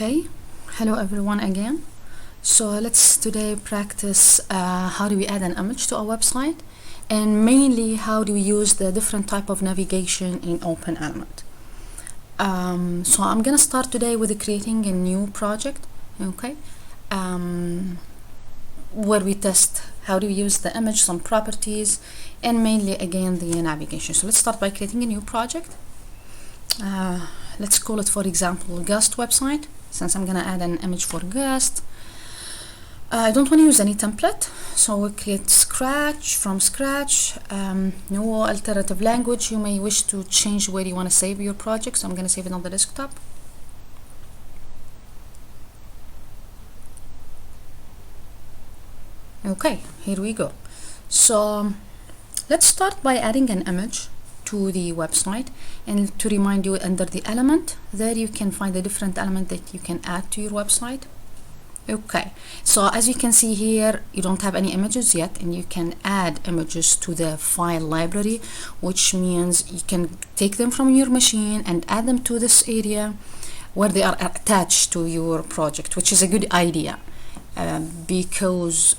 Okay, hello everyone again. So let's today practice how do we add an image to our website, and mainly how do we use the different type of navigation in OpenElement. So I'm gonna start today with creating a new project, okay, where we test how do we use the image, some properties, and mainly again the navigation. So let's start by creating a new project. Let's call it, for example, guest website, since I'm gonna add an image for guest. I don't want to use any template, so we'll create from scratch. No alternative language. You may wish to change where you want to save your project, so I'm going to save it on the desktop. Okay, here we go. So let's start by adding an image to the website, and to remind you, under the element there you can find the different element that you can add to your website. Okay, so as you can see here, you don't have any images yet, and you can add images to the file library, which means you can take them from your machine and add them to this area where they are attached to your project, which is a good idea because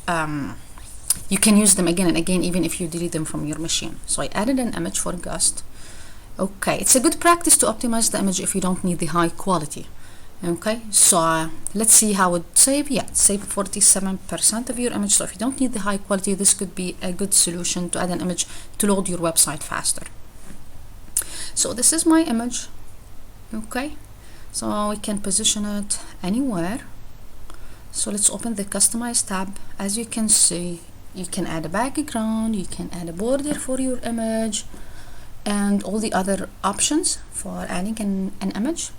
you can use them again and again even if you delete them from your machine. So I added an image for guest. Okay, it's a good practice to optimize the image if you don't need the high quality. Okay, so let's see how it save. Yeah, save 47% of your image. So if you don't need the high quality, this could be a good solution to add an image to load your website faster. So this is my image. Okay, so we can position it anywhere. So let's open the customize tab. As you can see, you can add a background, you can add a border for your image, and all the other options for adding an image.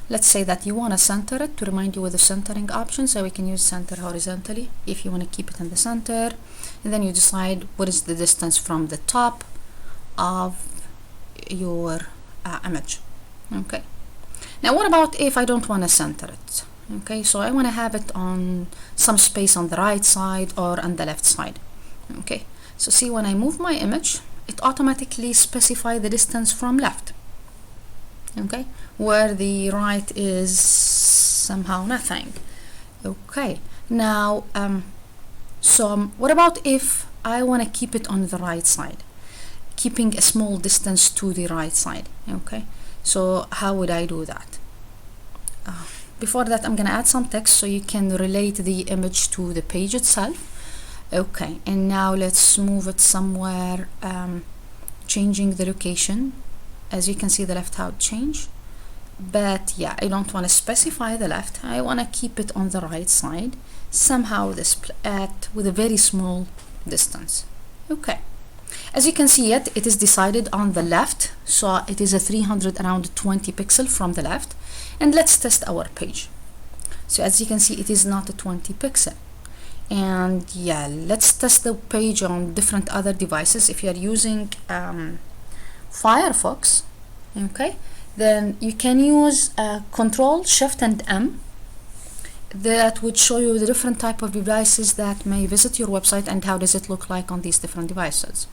Let's say that you want to center it, to remind you with the centering option, so we can use center horizontally if you want to keep it in the center, and then you decide what is the distance from the top of your image. Okay, now what about if I don't want to center it? Okay, so I want to have it on some space on the right side or on the left side. Okay, so see, when I move my image, it automatically specifies the distance from left. Okay, where the right is somehow nothing. Okay, now so what about if I want to keep it on the right side, keeping a small distance to the right side? Okay, so how would I do that? Before that, I'm gonna add some text so you can relate the image to the page itself. Okay, and now let's move it somewhere, changing the location. As you can see, the left how it changed, but yeah, I don't want to specify the left. I want to keep it on the right side, somehow this with a very small distance. Okay, as you can see, it is decided on the left, so it is a 320 pixel from the left. And let's test our page. So as you can see, it is not a 20 pixel. And yeah, let's test the page on different other devices. If you are using Firefox, okay, then you can use Control Shift and M. That would show you the different type of devices that may visit your website and how does it look like on these different devices.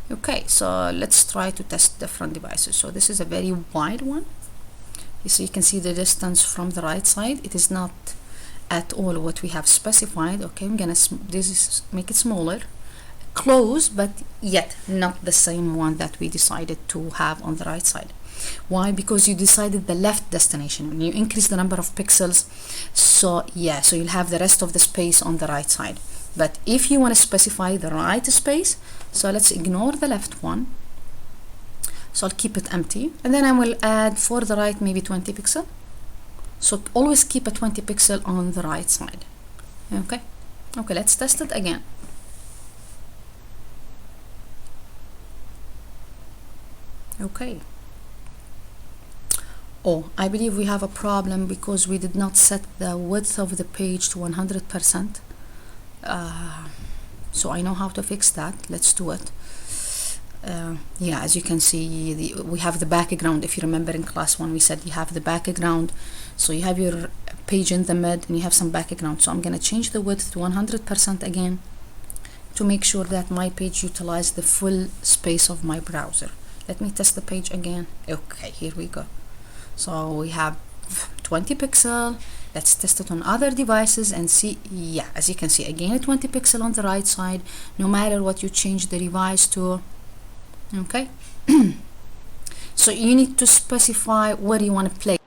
Okay, so let's try to test different devices. So this is a very wide one. So you can see the distance from the right side. It is not at all what we have specified. Okay, I'm gonna make it smaller, close, but yet not the same one that we decided to have on the right side. Why? Because you decided the left destination. When you increase the number of pixels, so yeah, so you'll have the rest of the space on the right side. But if you want to specify the right space, so let's ignore the left one. So I'll keep it empty, and then I will add for the right maybe 20 pixel. So always keep a 20 pixel on the right side. Okay, okay, let's test it again. Okay. Oh, I believe we have a problem because we did not set the width of the page to 100%. So I know how to fix that. Let's do it. Yeah, as you can see, we have the background. If you remember in class 1, we said you have the background. So you have your page in the mid and you have some background. So I'm going to change the width to 100% again to make sure that my page utilizes the full space of my browser. Let me test the page again. Okay, here we go. So we have 20 pixel. Let's test it on other devices and see. Yeah, as you can see, again 20 pixel on the right side, no matter what you change the device to. Okay. So you need to specify where you want to play.